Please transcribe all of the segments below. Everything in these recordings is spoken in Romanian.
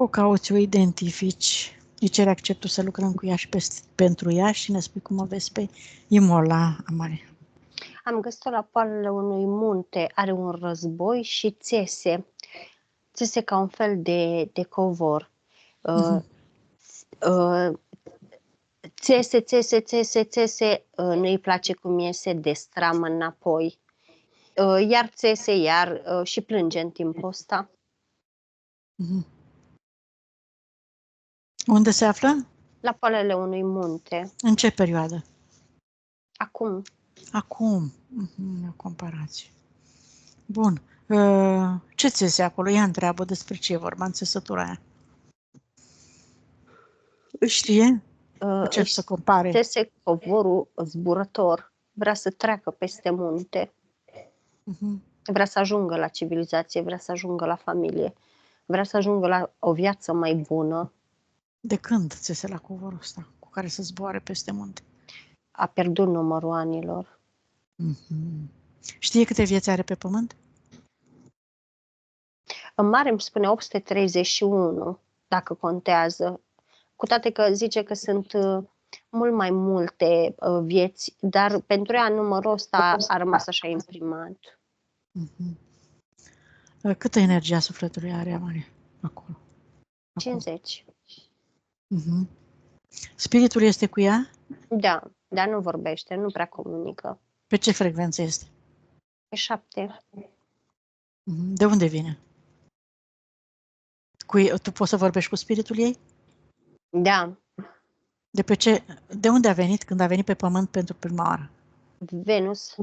O cauți, o identifici, îi ceri acceptul să lucrăm cu ea și pentru ea și ne spui cum o vezi pe Imola, Amalia. Am găsit-o la poalele unui munte, are un război și țese ca un fel de covor. Țese, nu-i place cum iese, destramă înapoi, iar țese, iar și plânge în timpul ăsta. Unde se află? La poalele unui munte. În ce perioadă? Acum. Acum. O comparație. Bun. Ce țese acolo? Ea întreabă despre ce e vorba în țesătura aia. Știe? Încep să compare. Țese covorul zburător. Vrea să treacă peste munte. Vrea să ajungă la civilizație, vrea să ajungă la familie. Vrea să ajungă la o viață mai bună. De când țese la covorul ăsta cu care să zboare peste munte? A pierdut numărul anilor. Știe câte vieți are pe pământ? În mare îmi spune 831, dacă contează. Cu toate că zice că sunt mult mai multe vieți, dar pentru ea numărul ăsta a rămas așa imprimat. Câtă energie a sufletului are Amalia acolo? 50. Spiritul este cu ea? Da, dar nu vorbește, nu prea comunică. Pe ce frecvență este? Pe 7. De unde vine? Tu poți să vorbești cu spiritul ei? Da. De unde a venit când a venit pe pământ pentru prima oară? Venus.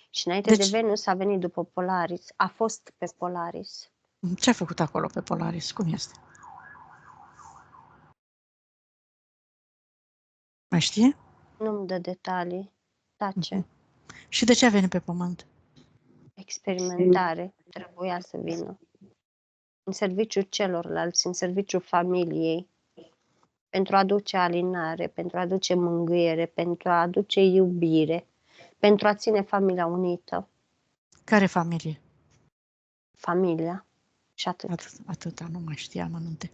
Și înainte de Venus a venit după Polaris. A fost pe Polaris. Ce a făcut acolo pe Polaris? Cum este? Mai știe? Nu-mi dă detalii. Tace. Și de ce a venit pe pământ? Experimentare. Trebuia să vină. În serviciul celorlalți, în serviciul familiei. Pentru a aduce alinare, pentru a aduce mângâiere, pentru a aduce iubire, pentru a ține familia unită. Care familie? Familia. Și atât. Atâta, nu mai știam amănunte.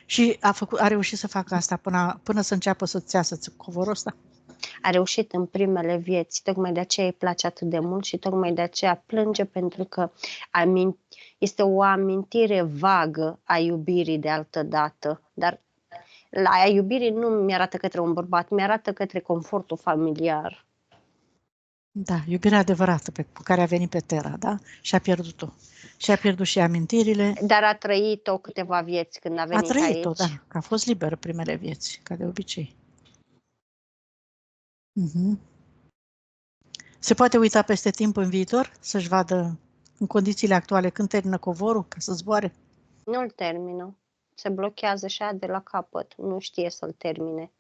Și a reușit să facă asta până să înceapă să-ți iasă covorul ăsta? A reușit în primele vieți, tocmai de aceea îi place atât de mult și tocmai de aceea plânge, pentru că este o amintire vagă a iubirii de altădată, dar la iubirii nu mi-arată către un bărbat, mi-arată către confortul familiar. Da, iubirea adevărată cu care a venit pe Terra, da? Și a pierdut-o. Și a pierdut și amintirile. Dar a trăit-o câteva vieți când a venit aici. A trăit-o, da, că a fost liberă primele vieți, ca de obicei. Se poate uita peste timp în viitor, să-și vadă în condițiile actuale când termină covorul, ca să zboare? Nu-l termină. Se blochează și de la capăt. Nu știe să-l termine.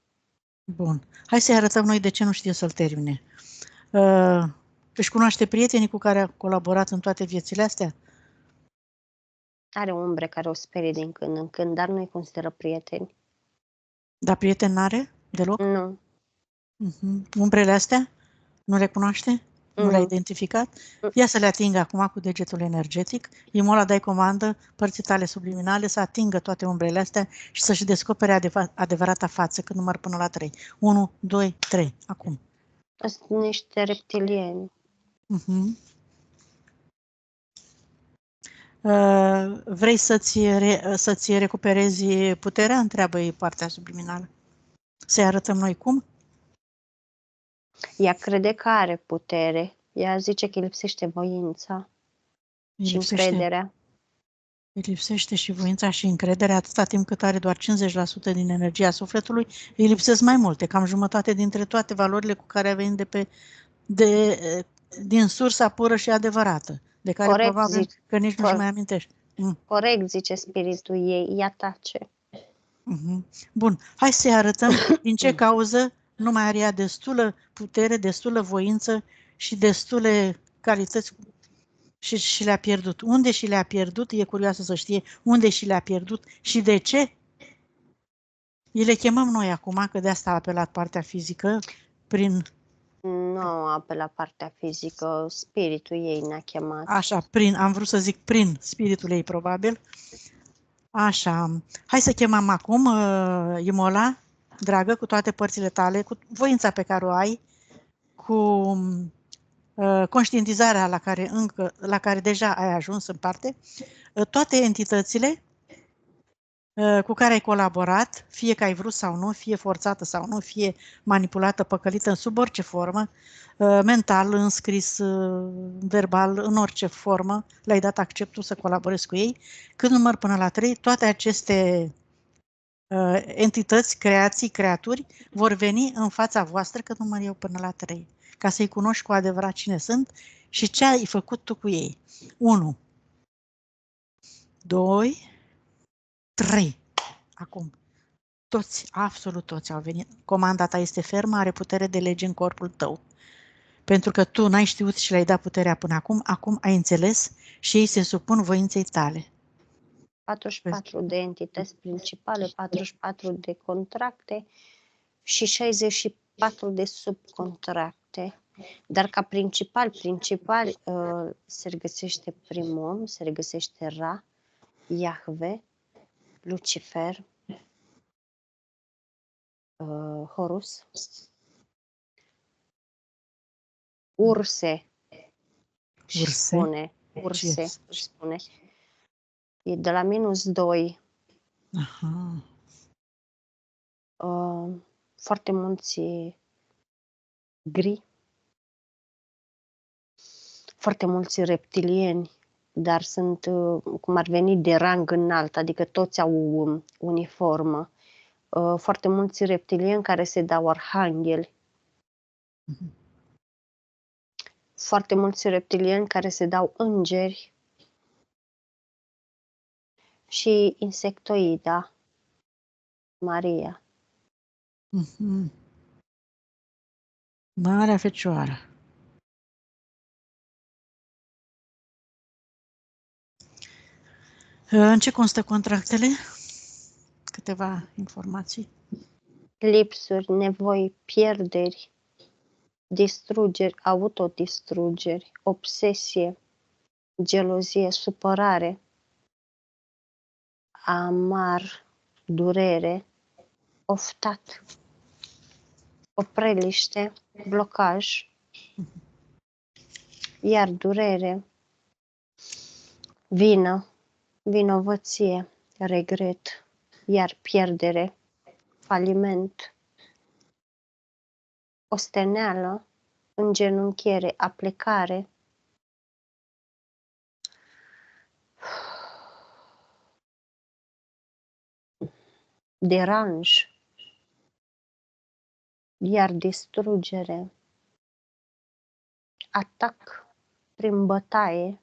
Bun. Hai să-i arătăm noi de ce nu știe să-l termine. Își cunoaște prietenii cu care a colaborat în toate viețile astea? Are umbre care o sperie din când în când, dar nu-i consideră prieteni. Dar prieten n-are deloc? Nu. Umbrele astea? Nu le cunoaște? Nu le-a identificat? Ia să le atingă acum cu degetul energetic. Imola, dai comandă părții tale subliminale să atingă toate umbrele astea și să-și descopere adevărata față când număr până la 3. 1, 2, 3. Acum. Sunt niște reptilieni. Vrei să-ți recuperezi puterea? Întreabă-i partea subliminală. Să-i arătăm noi cum? Ea crede că are putere. Ea zice că îi lipsește voința și încrederea. Îi lipsește și voința și încrederea atâta timp cât are doar 50% din energia sufletului. Îi lipsesc mai multe, cam jumătate dintre toate valorile cu care a venit din sursa pură și adevărată, de care corect, probabil că nici nu-și mai amintești. Corect, zice spiritul ei, ea tace. Bun, hai să-i arătăm din ce cauză nu mai are ea destulă putere, destulă voință și destule calități și le-a pierdut. Unde și le-a pierdut? E curioasă să știe unde și le-a pierdut și de ce. Îi le chemăm noi acum, că de asta a apelat partea fizică prin... Nu a apelat partea fizică, spiritul ei ne-a chemat. Așa, am vrut să zic prin spiritul ei, probabil. Așa. Hai să chemăm acum Imola, dragă, cu toate părțile tale, cu voința pe care o ai, cu conștientizarea la care deja ai ajuns în parte, toate entitățile cu care ai colaborat, fie că ai vrut sau nu, fie forțată sau nu, fie manipulată, păcălită, sub orice formă, mental, înscris, verbal, în orice formă, le-ai dat acceptul să colaborezi cu ei. Când număr până la 3, toate aceste entități, creații, creaturi vor veni în fața voastră când număr eu până la 3, ca să-i cunoști cu adevărat cine sunt și ce ai făcut tu cu ei. 1, 2, 3. Acum, toți, absolut toți au venit. Comanda ta este fermă, are putere de lege în corpul tău. Pentru că tu n-ai știut și le-ai dat puterea până acum, acum ai înțeles și ei se supun voinței tale. 44 de entități principale, 44 de contracte și 64 de subcontracte. Dar ca principal se regăsește primul om, se regăsește Ra, Iahve, Lucifer, Horus, Urse. Spune. E de la -2. Aha. Foarte mulți gri, foarte mulți reptilieni, dar sunt cum ar veni de rang înalt, adică toți au uniformă. Foarte mulți reptilieni care se dau arhangheli. Foarte mulți reptilieni care se dau îngeri. Și insectoida Maria. Marea Fecioară. În ce constă contractele? Câteva informații. Lipsuri, nevoi, pierderi, distrugeri, autodistrugeri, obsesie, gelozie, supărare, amar, durere, oftat, opreliște, blocaj, iar durere, vină, vinovăție, regret, iar pierdere, faliment, osteneală, îngenunchiere, aplecare, deranj, iar distrugere, atac prin bătaie,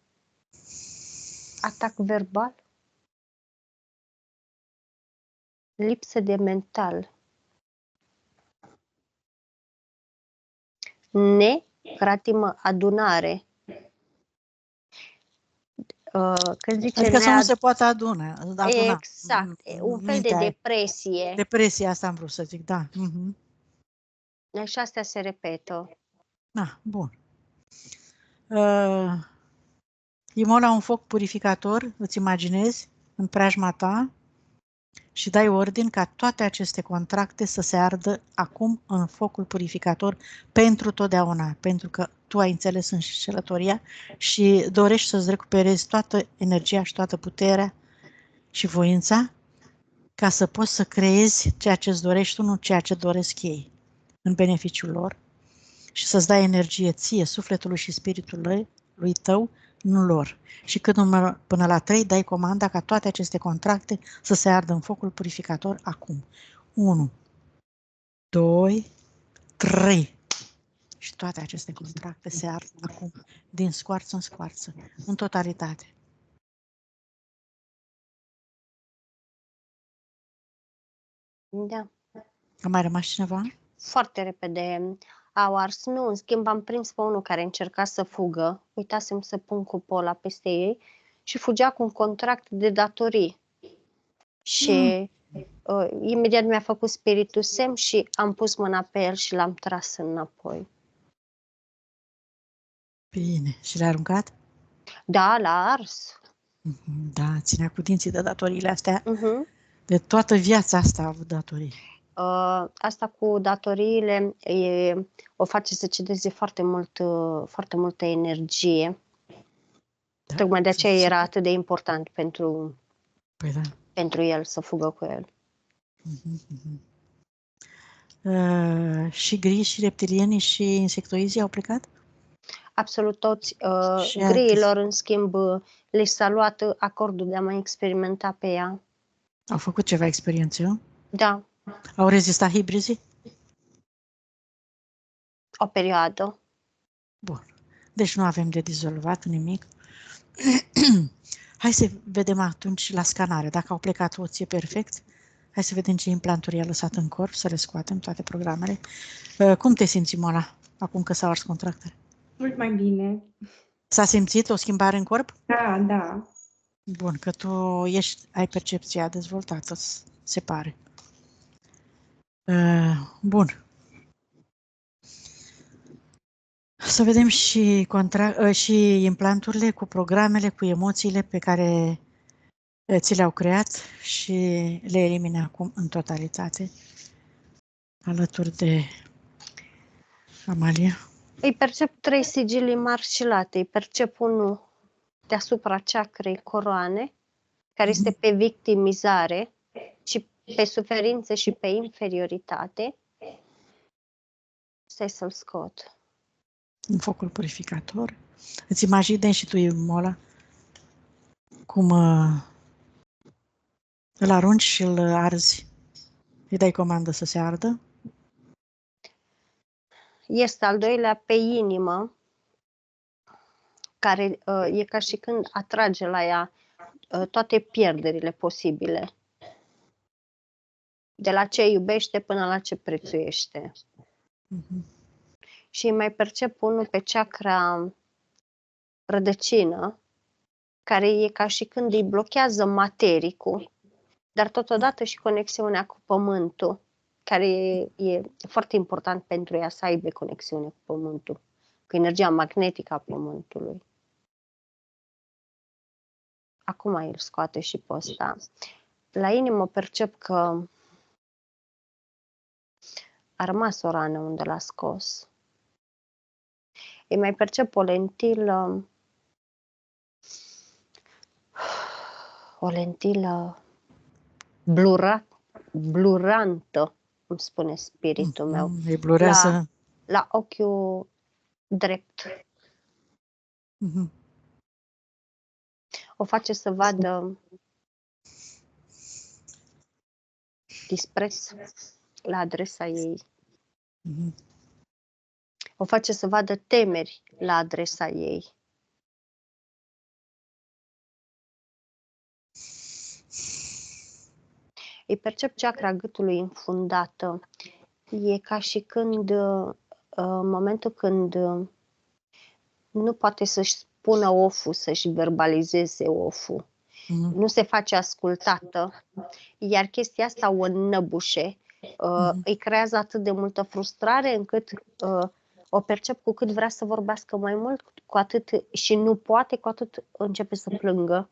atac verbal, lipsă de mental, necratimă adunare. Când zice Adică să nu se poată aduna. Exact, un fel de depresie. Depresie, asta am vrut să zic, da. Și astea se repetă. Bun. Imola un foc purificator, îți imaginezi, în preajma ta și dai ordin ca toate aceste contracte să se ardă acum în focul purificator pentru totdeauna, pentru că tu ai înțeles înșelătoria și dorești să-ți recuperezi toată energia și toată puterea și voința ca să poți să creezi ceea ce îți dorești tu, nu ceea ce doresc ei, în beneficiul lor și să-ți dai energie ție, sufletului și spiritului lui tău, nu lor. Și când număr până la 3, dai comanda ca toate aceste contracte să se ardă în focul purificator acum. 1, 2, 3. Și toate aceste contracte se ard acum, din scoarță în scoarță, în totalitate. Da. A mai rămas cineva? Foarte repede au ars. Nu, în schimb am prins pe unul care încerca să fugă. Uitasem să pun cupola peste ei și fugea cu un contract de datorii. Și imediat mi-a făcut spiritul semn și am pus mâna pe el și l-am tras înapoi. Bine. Și l-a aruncat? Da, l-a ars. Da, ținea cu dinții de datoriile astea. Mhm. De toată viața asta a avut datorii. Asta cu datoriile o face să cedeze foarte multă energie. Da, Tocmai de aceea sunt era sigur. atât de important pentru Păi da. el să fugă cu el. Și grii și reptilienii și insectoizii au plecat? Absolut toți. Și Griilor, în schimb, le s-a luat acordul de a mai experimenta pe ea. au făcut ceva experiențe, nu? Da, Au rezistat hibrizii? o perioadă. Bun. Deci nu avem de dizolvat nimic. Hai să vedem atunci la scanare. Dacă au plecat toți, e perfect. Hai să vedem ce implanturi i-a lăsat în corp, să le scoatem toate programele. Cum te simți, Mola, acum că s-au ars contractele? Mult mai bine. S-a simțit o schimbare în corp? Da, da. Bun, că tu ai percepția dezvoltată, se pare. Bun. Să vedem și implanturile cu programele, cu emoțiile pe care ți le-au creat și le elimine acum în totalitate, alături de Amalia. Îi percep 3 sigilii marșilate. Îi percep unul deasupra ceacrei coroane, care este pe victimizare și pe suferințe și pe inferioritate. Stai să-l scot. În focul purificator. Îți imaginezi și tu, Mola, cum îl arunci și îl arzi. Îi dai comandă să se ardă. Este al doilea pe inimă, care e ca și când atrage la ea toate pierderile posibile. De la ce iubește până la ce prețuiește. Și mai percep unul pe chakra rădăcină, care e ca și când îi blochează matericul, dar totodată și conexiunea cu pământul, care e foarte important pentru ea să aibă conexiune cu pământul, cu energia magnetică a pământului. Acum îl scoate și pe ăsta. La inimă percep că a rămas o rană unde l-a scos. Îi mai percep o lentilă blurantă, îmi spune spiritul meu, Îi blurează. la ochiul drept. O face să vadă dispreț la adresa ei. O face să vadă temeri la adresa ei. Îi percep chakra gâtului infundată. E ca și când, în momentul când nu poate să-și spună oful, să-și verbalizeze oful. Nu se face ascultată, iar chestia asta o înnăbușe, îi creează atât de multă frustrare încât o percep cu cât vrea să vorbească mai mult, cu atât și nu poate, cu atât începe să plângă.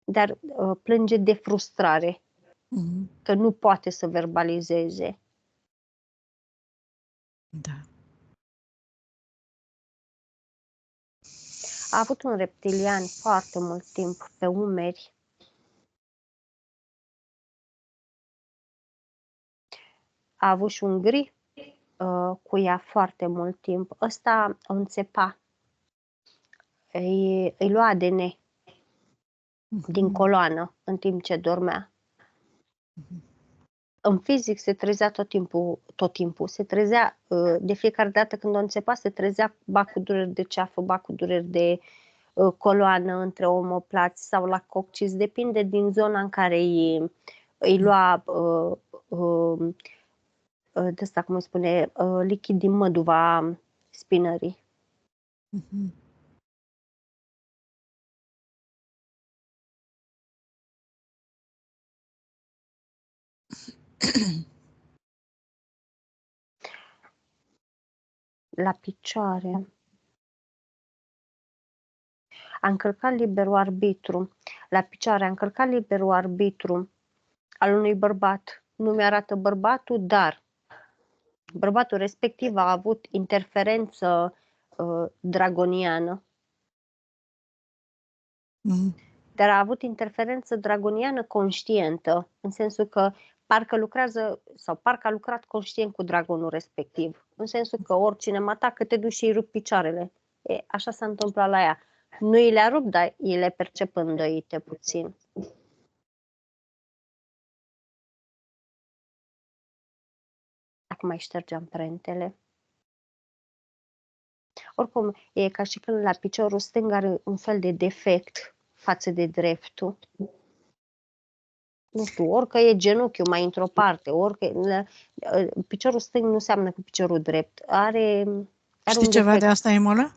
Dar plânge de frustrare, că nu poate să verbalizeze. Da. A avut un reptilian foarte mult timp pe umeri. A avut și un gri cu ea foarte mult timp. Ăsta o înțepa. Îi lua ADN din coloană în timp ce dormea. În fizic se trezea tot timpul. Se trezea de fiecare dată când o înțepa, se trezea ba cu dureri de ceafă, ba cu dureri de coloană între omoplați sau la coccis. Depinde din zona în care îi lua de asta, cum îi spune, lichid din măduva spinării. La picioare. a încălcat liberul arbitru la picioare, a încălcat liberul arbitru al unui bărbat. Nu mi-arată bărbatul, dar bărbatul respectiv a avut interferență dragoniană. Dar a avut interferență dragoniană conștientă, în sensul că parcă lucrează sau parcă a lucrat conștient cu dragonul respectiv. În sensul că oricine mă atacă, te duci și îi rup picioarele. Așa s-a întâmplat la ea. Nu îi le-a rupt, dar îi le percep îndoite puțin. Acum mai șterge amprentele. Oricum, e ca și când la piciorul stâng are un fel de defect față de dreptul. Nu știu, orică e genunchiul mai într-o parte, orică piciorul stâng nu înseamnă că piciorul drept. Are Știi ceva de asta, Imola?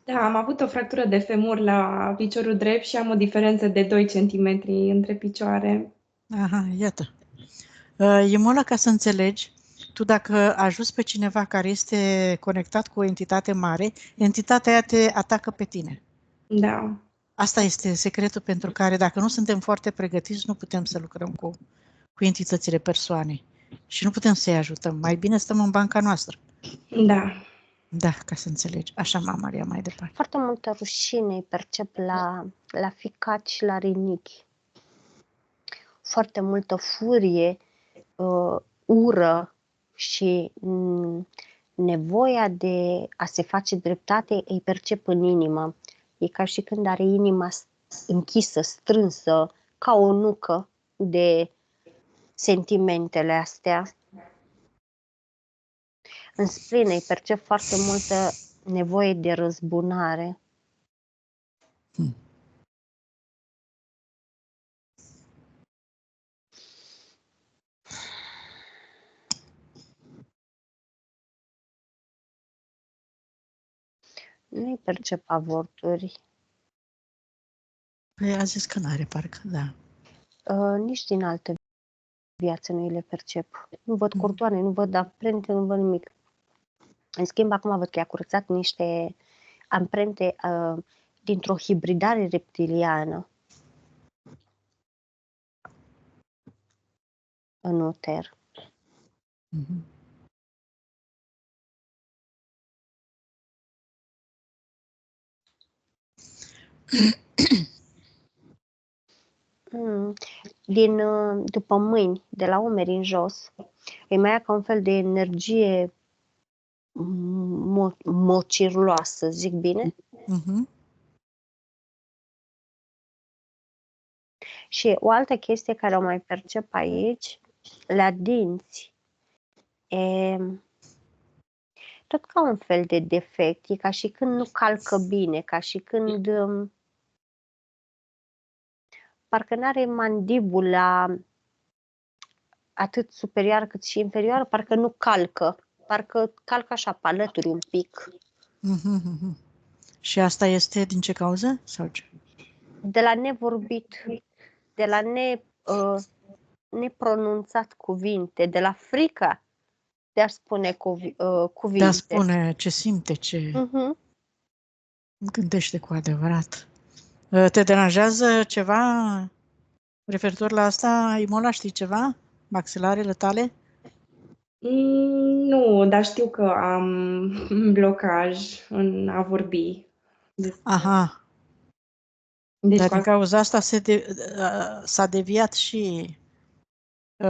Da, am avut o fractură de femur la piciorul drept și am o diferență de 2 cm între picioare. Aha, iată. Imola, ca să înțelegi, tu dacă ajuți pe cineva care este conectat cu o entitate mare, entitatea aia te atacă pe tine. Da. Asta este secretul pentru care, dacă nu suntem foarte pregătiți, nu putem să lucrăm cu entitățile persoanei. Și nu putem să-i ajutăm. Mai bine stăm în banca noastră. Da. Da, ca să înțelegi. Așa, Maria, mai departe. Foarte multă rușine îi percep la ficat și la rinichi. Foarte multă furie, ură și nevoia de a se face dreptate îi percep în inimă. E ca și când are inima închisă, strânsă, ca o nucă de sentimentele astea. În spline îi percep foarte multă nevoie de răzbunare. Nu-i percep avorturi. Păi a zis că n-are, parcă, da. Nici din altă viață nu le percep. Nu văd curtoane, nu văd amprente, nu văd nimic. În schimb, acum văd că i-a curățat niște amprente dintr-o hibridare reptiliană în uter. După mâini, de la umeri în jos, îi mai ia ca un fel de energie mocirloasă, zic bine? Și o altă chestie care o mai percep aici, la dinți, e tot ca un fel de defect, e ca și când nu calcă bine, ca și când parcă n-are mandibula atât superioară cât și inferioară, parcă nu calcă, parcă calcă așa pe alături un pic. Și asta este din ce cauză? Sau ce? De la nevorbit, de la nepronunțat cuvinte, de la frica de a spune cuvinte. De a spune ce simte, ce gândește cu adevărat. Te deranjează ceva referitor la asta, Imola, știi ceva? Maxilarele tale? Nu, dar știu că am blocaj în a vorbi. Aha. Deci Dar din cauza asta s-a deviat și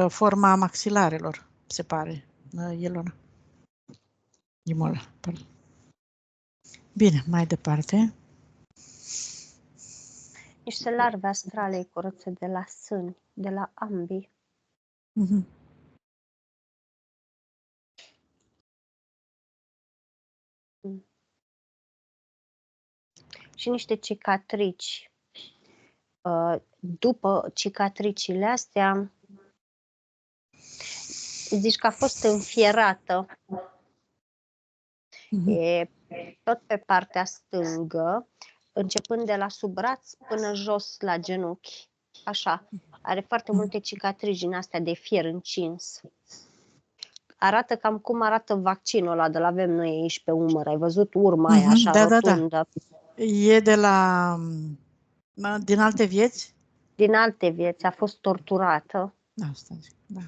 forma maxilarelor, se pare, Ilona. Imola, pardon. Bine, mai departe. Niște larve astrale curățe de la sâni, de la ambii. Și niște cicatrici. După cicatricile astea, zici că a fost înfierată. E tot pe partea stângă, începând de la sub braț până jos la genunchi. Așa. Are foarte multe cicatrici din astea de fier încins. Arată cam cum arată vaccinul ăla de la avem noi aici pe umăr. Ai văzut urma aia așa rotundă? Da. E de la... din alte vieți? Din alte vieți, a fost torturată. Asta zic, da.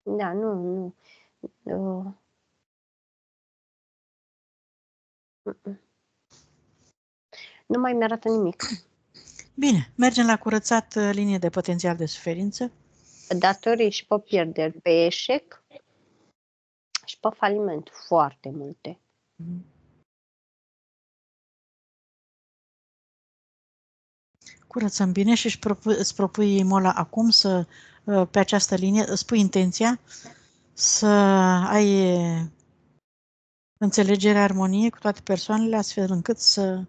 Da, nu. Nu mai mi-arată nimic. Bine, mergem la curățat linie de potențial de suferință. Datorii și pe pierderi, pe eșec și pe faliment. Foarte multe. Curățăm bine și îți propui, Mola, acum să, pe această linie, îți pui intenția să ai înțelegere, armonie cu toate persoanele, astfel încât să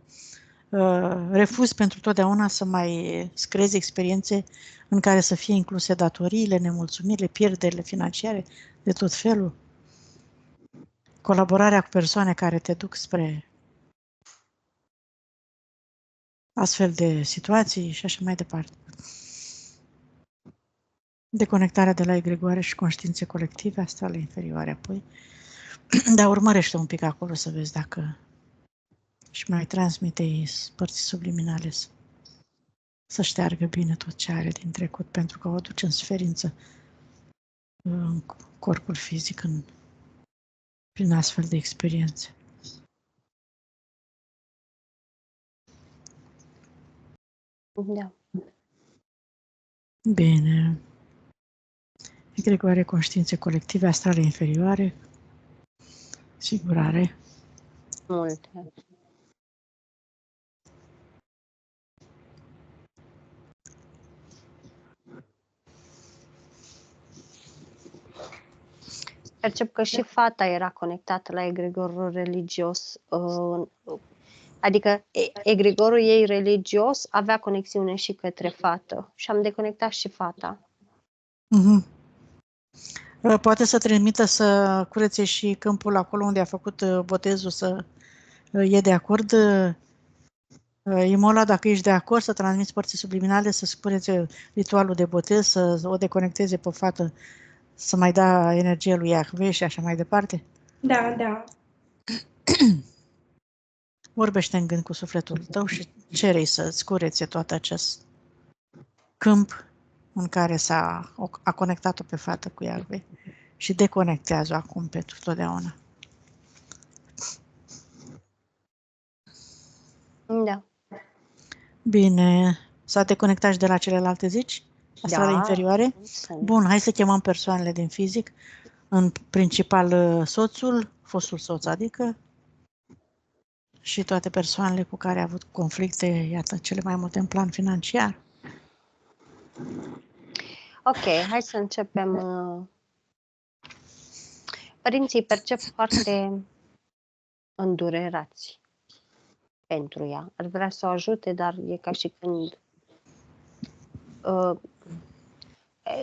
refuzi pentru totdeauna să mai creezi experiențe în care să fie incluse datoriile, nemulțumirile, pierderile financiare de tot felul, colaborarea cu persoane care te duc spre astfel de situații și așa mai departe. Deconectarea de la egregoare și conștiințe colective, astrale inferioare apoi. Dar urmărește un pic acolo să vezi dacă și mai transmite părții subliminale să șteargă bine tot ce are din trecut, pentru că o aduce în suferință în corpul fizic prin astfel de experiențe. Da. Bine. Egregoare, conștiințe colective, astrale inferioare, sigurare. Multe. Percep că și fata era conectată la egregorul religios, adică egregorul ei religios avea conexiune și către fată și am deconectat și fata. Poate să trimită să curețe și câmpul acolo unde a făcut botezul, să e de acord. Imola, dacă ești de acord, să transmiți părții subliminale, să curețe ritualul de botez, să o deconecteze pe fată, să mai da energie lui Iahve și așa mai departe? Da. Vorbește în gând cu sufletul tău și cere-i să-ți curețe tot acest câmp în care a conectat-o pe fată cu Iahve și deconectează-o acum pentru totdeauna. Da. Bine. S-a deconectat și de la celelalte, zici? Astrale inferioare? Bun, hai să chemăm persoanele din fizic. În principal soțul, fostul soț, adică, și toate persoanele cu care a avut conflicte, iată, cele mai multe în plan financiar. Ok, hai să începem. Părinții percep foarte îndurerați pentru ea. Ar vrea să o ajute, dar e ca și când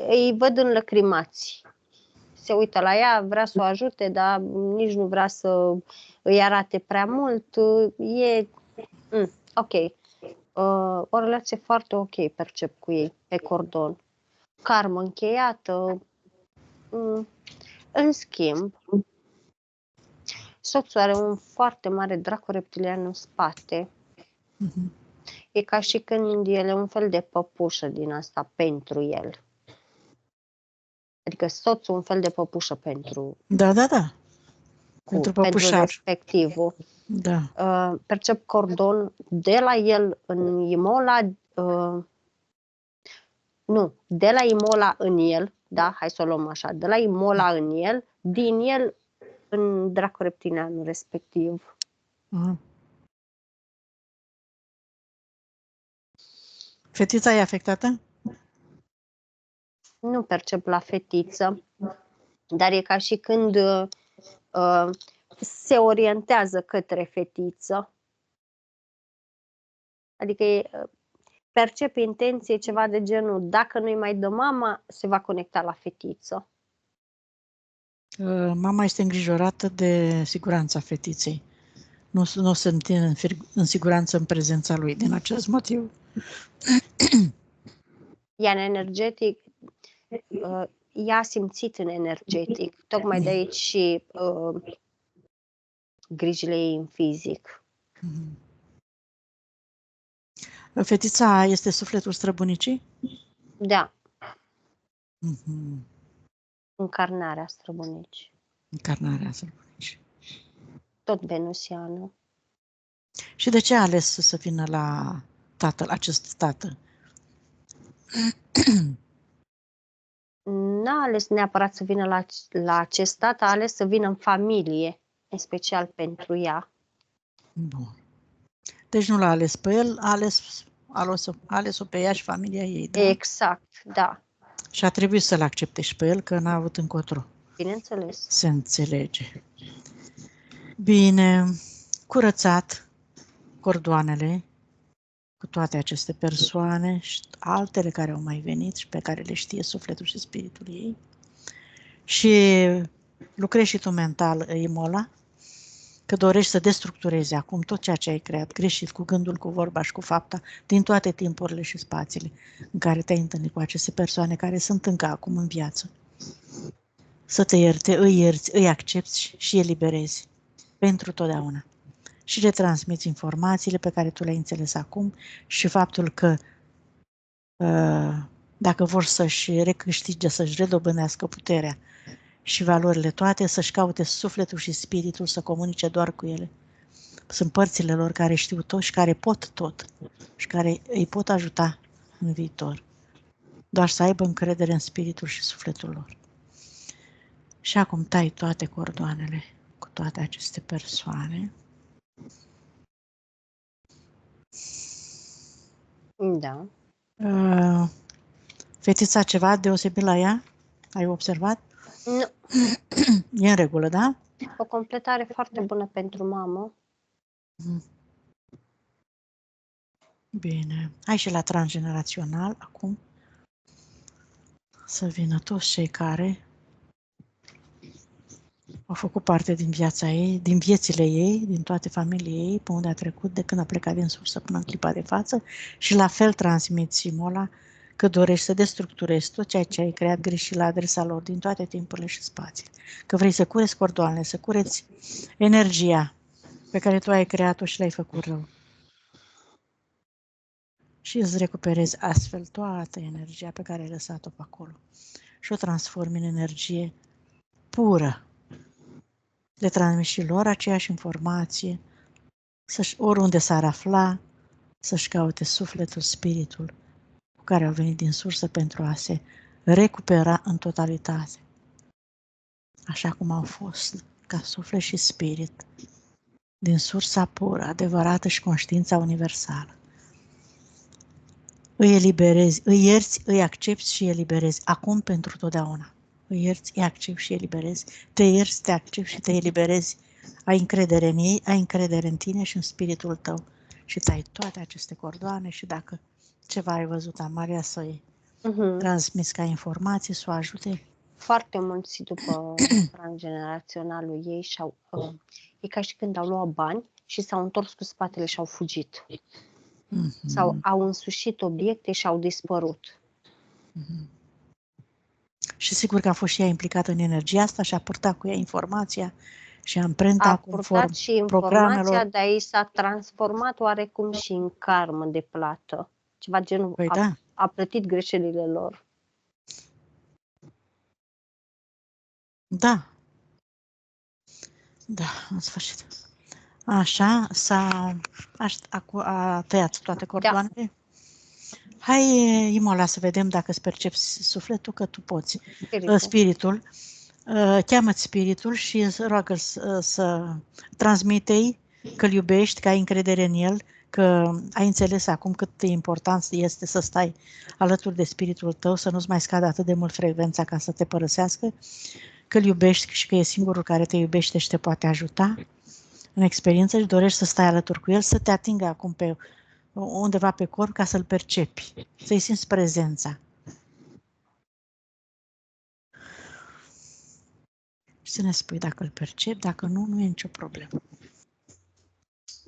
îi văd înlăcrimați. Se uită la ea, vrea să o ajute, dar nici nu vrea să îi arate prea mult. Ok. O relație foarte ok percep cu ei, pe cordon. Karmă încheiată. În schimb, soțul are un foarte mare dracu reptilian în spate. E ca și când el e un fel de păpușă din asta pentru el. Adică soțul un fel de păpușă pentru... Da. Pentru păpușar. Respectivul. Da. Percep cordon de la el în Imola... de la Imola în el, da, hai să o luăm așa, de la Imola în el, din el în dracu reptilianul respectiv. Fetița e afectată? Nu percep la fetiță, dar e ca și când se orientează către fetiță. Adică percep intenție ceva de genul, dacă nu-i mai dă mama, se va conecta la fetiță. Mama este îngrijorată de siguranța fetiței. Nu se întinde în siguranță în prezența lui din acest motiv. Iar energetic, ea a simțit în energetic, tocmai de aici și grijile ei în fizic. Fetița este sufletul străbunicii? Da, Mhm. încarnarea străbunicii. Încarnarea străbunicii. Tot venusiană. Și de ce a ales să vină la tatăl, acest tată? N-a ales neapărat să vină la acest tată, a ales să vină în familie, în special pentru ea. Bun. Deci nu l-a ales pe el, a ales-o pe ea și familia ei, da? Exact, da, Și a trebuit să-l accepte și pe el, că n-a avut încotro. bineînțeles. Se înțelege. Bine, curățat cordoanele cu toate aceste persoane și altele care au mai venit și pe care le știe sufletul și spiritul ei. Și lucrezi și tu mental, Imola, că dorești să destructurezi acum tot ceea ce ai creat, greșit, cu gândul, cu vorba și cu fapta, din toate timpurile și spațiile în care te-ai întâlnit cu aceste persoane care sunt încă acum în viață. Să te ierți, îi accepti și eliberezi pentru totdeauna. Și le transmiți informațiile pe care tu le-ai înțeles acum și faptul că dacă vor să-și recâștige, să-și redobânească puterea și valorile toate, să-și caute sufletul și spiritul să comunice doar cu ele. Sunt părțile lor care știu tot și care pot tot și care îi pot ajuta în viitor. Doar să aibă încredere în spiritul și sufletul lor. Și acum tai toate cordoanele cu toate aceste persoane. Da. Fetița ceva deosebit la ea? Ai observat? Nu. E în regulă, da? O completare foarte bună pentru mamă. Bine. Hai și la transgenerațional acum. Să vină toți cei care au făcut parte din viața ei, din viețile ei, din toate familiile ei, pe unde a trecut de când a plecat din sursă până în clipa de față și la fel transmiți, Simola, că dorești să destructurezi tot ceea ce ai creat greșit la adresa lor din toate timpurile și spațiile. Că vrei să cureți cordoanele, să cureți energia pe care tu ai creat-o și le-ai făcut rău. Și îți recuperezi astfel toată energia pe care ai lăsat-o pe acolo. Și o transformi în energie pură. Le transmiți și lor aceeași informație, oriunde s-ar afla, să-și caute sufletul, spiritul cu care au venit din sursă pentru a se recupera în totalitate. Așa cum au fost, ca suflet și spirit, din sursa pură, adevărată și conștiința universală. Îi eliberezi, îi ierți, îi accepti și eliberezi, acum pentru totdeauna. Îi ierți, îi accepti și eliberezi, te ierți, te accepti și te eliberezi. Ai încredere în ei, ai încredere în tine și în spiritul tău. Și tai toate aceste cordoane și dacă ceva ai văzut, Amalia, să-i transmiți ca informații, să o ajute. Foarte mulți după transgeneraționalul ei e ca și când au luat bani și s-au întors cu spatele și au fugit. Sau au însușit obiecte și au dispărut. Și sigur că a fost și ea implicată în energia asta și a purtat cu ea informația și amprenta conform și informația, dar ei s-a transformat oarecum și în karmă de plată. Ceva genul a plătit greșelile lor. Da. Da, în sfârșit. Așa, a tăiat toate cordoanele? Da. Hai, Imola, să vedem dacă îți percepi sufletul, că tu poți. Spiritul. Cheamă-ți spiritul și roagă să transmite-i că-l iubești, că ai încredere în el, că ai înțeles acum cât de important este să stai alături de spiritul tău, să nu-ți mai scadă atât de mult frecvența ca să te părăsească, că-l iubești și că e singurul care te iubește și te poate ajuta în experiență și dorești să stai alături cu el, să te atingă acum undeva pe corp ca să-l percepi, să-i simți prezența. Și să ne spui dacă îl percepi, dacă nu, nu e nicio problemă.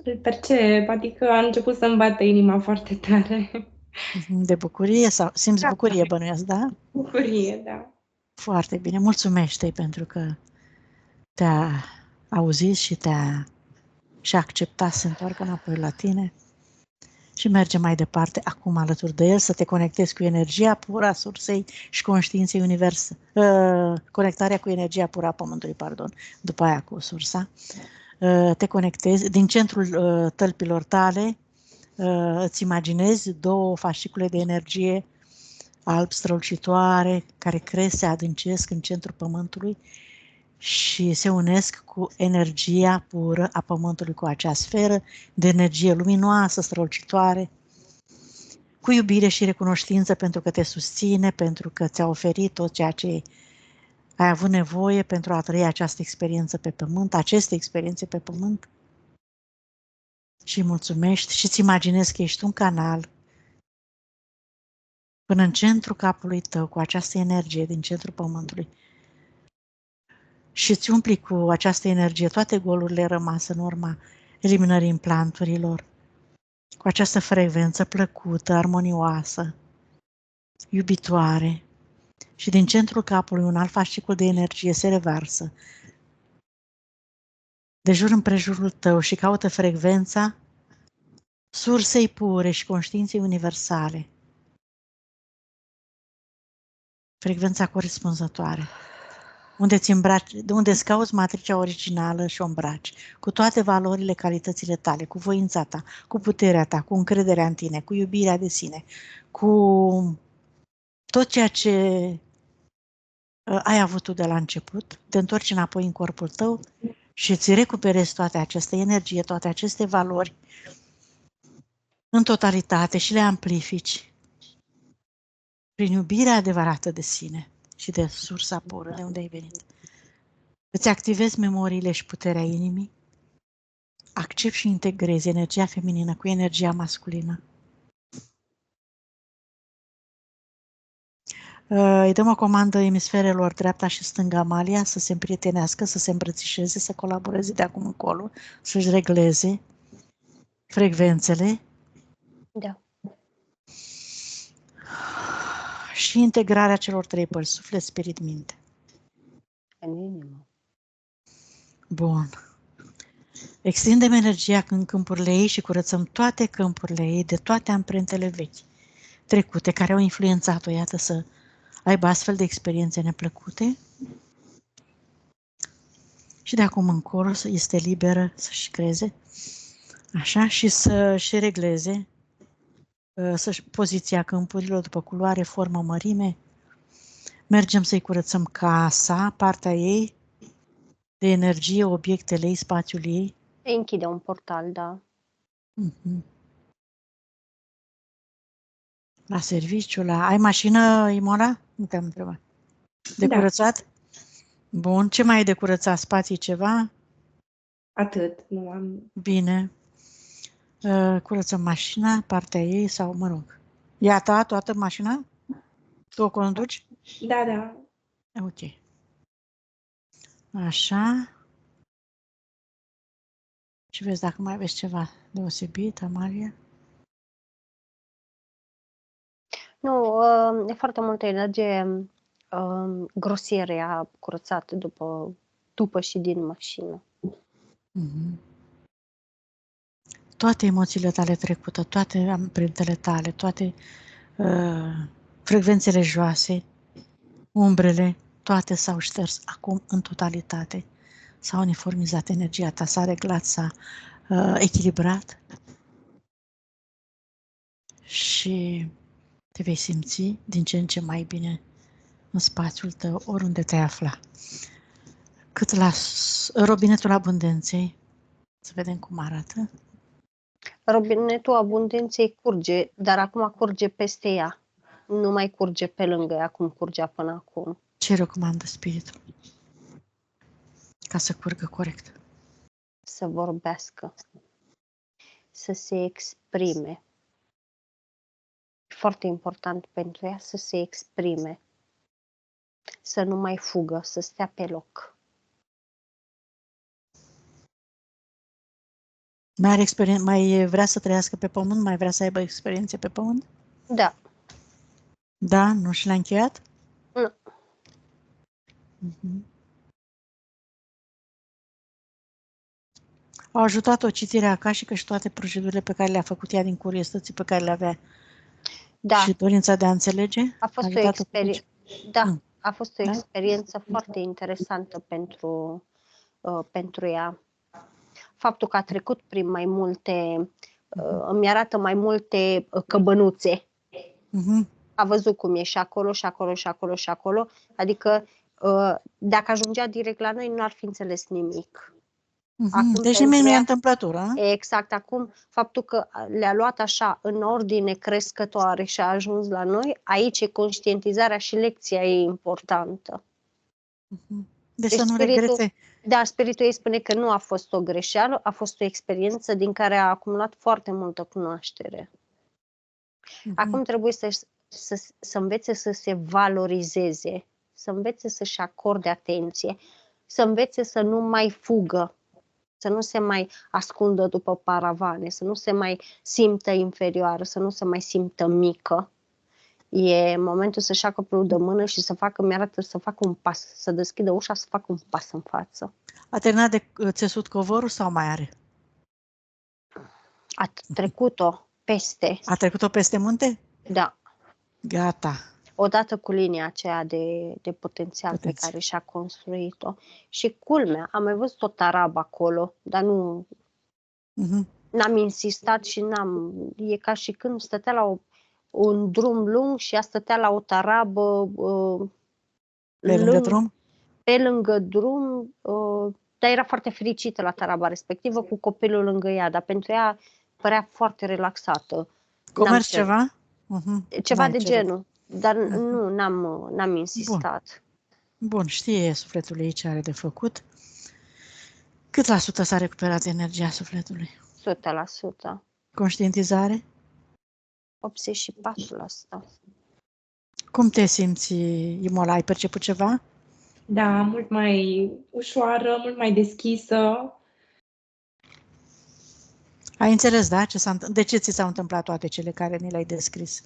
Îl percep, adică a început să-mi bată inima foarte tare. De bucurie sau simți bucurie, bănuiesc, da? Bucurie, da. Foarte bine. Mulțumește pentru că te-a auzit și și-a acceptat să se întoarcă înapoi la tine și merge mai departe acum alături de el, să te conectezi cu energia pură a sursei și conștiinței univers. Conectarea cu energia pură a Pământului, pardon, după aia cu sursa. Te conectezi din centrul tălpilor tale, îți imaginezi două fascicule de energie alb strălucitoare care cresc, se adâncesc în centrul Pământului și se unesc cu energia pură a Pământului, cu acea sferă de energie luminoasă, strălucitoare, cu iubire și recunoștință pentru că te susține, pentru că ți-a oferit tot ceea ce ai avut nevoie pentru a trăi această experiență pe Pământ, aceste experiențe pe Pământ. Și mulțumești și îți imaginezi că ești un canal până în centrul capului tău, cu această energie din centrul Pământului. Și îți umpli cu această energie toate golurile rămase în urma eliminării implanturilor, cu această frecvență plăcută, armonioasă, iubitoare. Și din centrul capului un alt fascicul de energie se revarsă de jur împrejurul tău și caută frecvența sursei pure și conștiinței universale. Frecvența corespunzătoare. Unde îți cauți matricea originală și o îmbraci, cu toate valorile, calitățile tale, cu voința ta, cu puterea ta, cu încrederea în tine, cu iubirea de sine, cu tot ceea ce ai avut tu de la început, te întorci înapoi în corpul tău și îți recuperezi toate aceste energie, toate aceste valori în totalitate și le amplifici prin iubirea adevărată de sine și de sursa pură, de unde ai venit. Îți activezi memoriile și puterea inimii, accepti și integrezi energia feminină cu energia masculină. Îi dăm o comandă emisferelor dreapta și stânga Amalia să se împrietenească, să se îmbrățișeze, să colaboreze de acum încolo, să-și regleze frecvențele. Da. Și integrarea celor trei părți, suflet, spirit, minte. În inimă. Bun. Extindem energia în câmpurile ei și curățăm toate câmpurile ei de toate amprentele vechi, trecute, care au influențat-o, iată, să aibă astfel de experiențe neplăcute. Și de acum încolo este liberă să-și creeze, așa, și să-și regleze poziția câmpurilor după culoare, formă, mărime. Mergem să-i curățăm casa, partea ei, de energie, obiectele ei, spațiul ei. Închide un portal, da. La serviciu, Ai mașină, Imola? Nu te-am întrebat. De curățat? Bun. Ce mai e de curățat? Spații ceva? Atât. Nu am... Bine. Curățăm mașina, partea ei sau, mă rog. E a ta toată mașina? Tu o conduci? Da, da. Ok. Așa. Și vezi dacă mai aveți ceva deosebit, Amalia? Nu, e foarte multă energie grosiere a curățat după și din mașină. Toate emoțiile tale trecute, toate amprentele tale, toate frecvențele joase, umbrele, toate s-au șters acum în totalitate. S-a uniformizat energia ta, s-a reglat, s-a echilibrat și te vei simți din ce în ce mai bine în spațiul tău, oriunde te afla. Cât la robinetul abundenței, să vedem cum arată. Robinetul abundenței curge, dar acum curge peste ea. Nu mai curge pe lângă ea cum curgea până acum. Ce recomandă spiritul? Ca să curgă corect. Să vorbească. Să se exprime. Foarte important pentru ea să se exprime. Să nu mai fugă, să stea pe loc. Mai vrea să trăiască pe pământ? Mai vrea să aibă experiențe pe pământ? Da. Da? Nu și l-a încheiat? Nu. Mhm. Au ajutat-o citirea acasică și toate procedurile pe care le-a făcut ea din curiozității pe care le avea Da, și dorința de a înțelege? a fost o ajutat-o cu experiență. Da, Mm. a fost o Da? experiență foarte interesantă pentru ea. Faptul că a trecut prin mai multe, îmi arată mai multe căbănuțe. Mhm. A văzut cum e și acolo, și acolo, și acolo, și acolo. Adică dacă ajungea direct la noi, nu ar fi înțeles nimic. Mhm. Deci nimeni nu e întâmplătură, nu? Exact, acum faptul că le-a luat așa în ordine crescătoare și a ajuns la noi, aici e conștientizarea și lecția e importantă. Mhm. Deci Deci să nu regrete. Da, spiritul ei spune că nu a fost o greșeală, a fost o experiență din care a acumulat foarte multă cunoaștere. Mhm. Acum trebuie să învețe să se valorizeze, să învețe să-și acorde atenție, să învețe să nu mai fugă, să nu se mai ascundă după paravane, să nu se mai simtă inferioară, să nu se mai simtă mică. E momentul să-și ia copilul de mână și mi-arată să facă un pas, să deschidă ușa, să facă un pas în față. A terminat de țesut covorul sau mai are? A trecut-o peste. A trecut-o peste munte? Da. Gata. Odată cu linia aceea de potențial pe care și-a construit-o. Și culmea, am mai văzut o tarabă acolo, dar nu... N-am insistat și e ca și când stătea la un drum lung și ea stătea la o tarabă pe lângă drum? Pe lângă drum, dar era foarte fericită la taraba respectivă cu copilul lângă ea, dar pentru ea părea foarte relaxată. Comerț ceva? Ceva de genul, dar nu, n-am insistat. Bun, știe sufletul ei ce are de făcut. Cât la sută s-a recuperat energia sufletului? 100%. Conștientizare? 84%. Cum te simți, Imola? Ai perceput ceva? Da, mult mai ușoară, mult mai deschisă. Ai înțeles, da? De ce ți s-au întâmplat toate cele care ni le-ai descris?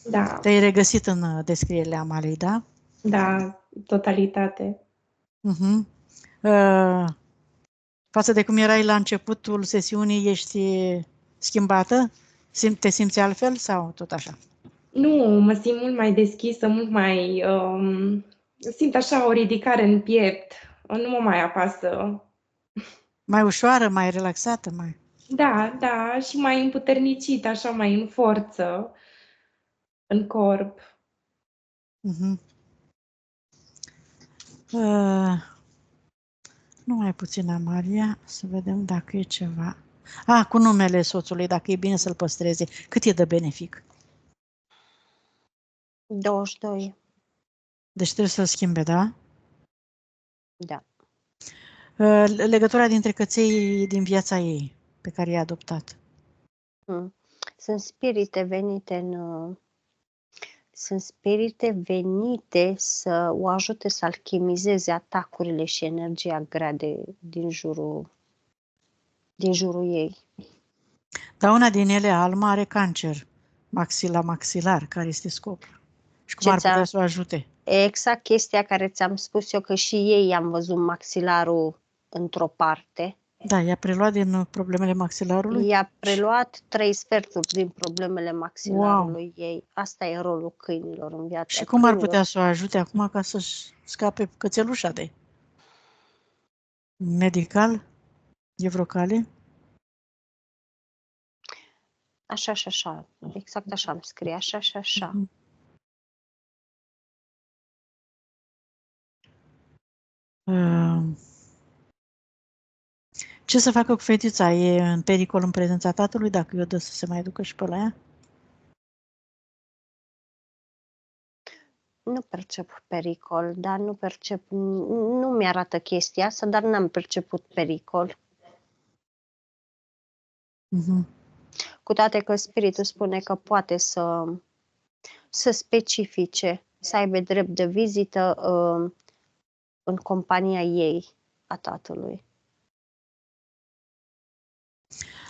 Da. Te-ai regăsit în descrierile Amalei, da? Da, totalitate. Față de cum erai la începutul sesiunii, ești schimbată? Te simți altfel sau tot așa? Nu, mă simt mult mai deschisă, mult mai... simt așa o ridicare în piept. Nu mă mai apasă. Mai ușoară, mai relaxată, mai... Da, și mai împuternicită, așa, mai în forță, în corp. Nu mai puțin, Amalia, să vedem dacă e ceva. Cu numele soțului, dacă e bine să-l păstreze. Cât e de benefic? 22. Deci trebuie să-l schimbe, da? Da. Legătura dintre căței din viața ei, pe care i-a adoptat. Sunt spirite venite să o ajute să alchimizeze atacurile și energia grea din jurul ei. Dar una din ele, Alma, are cancer maxilar, care este scopul. Și cum ar putea să o ajute? Exact chestia care ți-am spus eu, că și ei am văzut maxilarul într-o parte. Da, i-a preluat din problemele maxilarului? I-a preluat 3/4 din problemele maxilarului ei. Asta e rolul câinilor în viața. Și cum ar putea să o ajute acum ca să-și scape cățelușa de medical? E vreo cale? Așa și așa. Exact așa îmi scrie. Așa și așa. Ce să facă cu fetița? E în pericol în prezența tatălui dacă i-o dă să se mai ducă și pe la ea? Nu percep pericol, dar nu mi-arată chestia asta, dar n-am perceput pericol. Cu toate că spiritul spune că poate să specifice, să aibă drept de vizită în compania ei, a tatălui.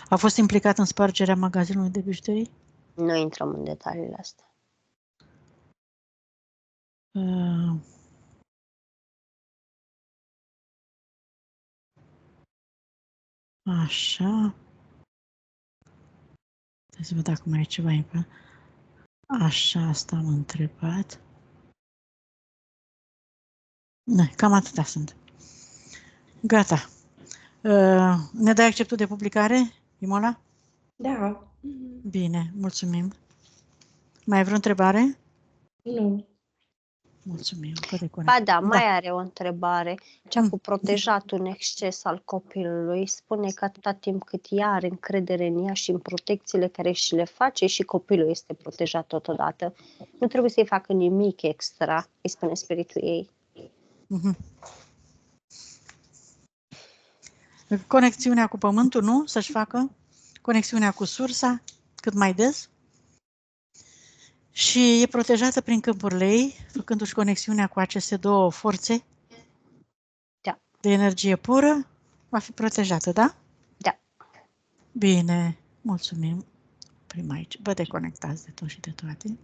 A fost implicat în spargerea magazinului de bijuterii? Nu intrăm în detaliile astea. Așa. Hai să văd dacă mai e ceva important. Așa, asta am întrebat. Cam atâta sunt. Gata. Ne dai acceptul de publicare, Imola? Da. Bine, mulțumim. Mai ai vreo întrebare? Nu. Mulțumim. Ba da, mai are o întrebare. Cea cu Mm. protejatul în exces al copilului spune că atâta timp cât ea are încredere în ea și în protecțiile care și le face și copilul este protejat totodată. Nu trebuie să-i facă nimic extra, îi spune spiritul ei. Mhm. Conexiunea cu pământul, nu? Să-și facă conexiunea cu sursa cât mai des. Și e protejată prin câmpurile ei, făcându-și conexiunea cu aceste două forțe de energie pură, va fi protejată, da? Da. Bine, mulțumim. Oprim aici. Vă deconectați de tot și de toate.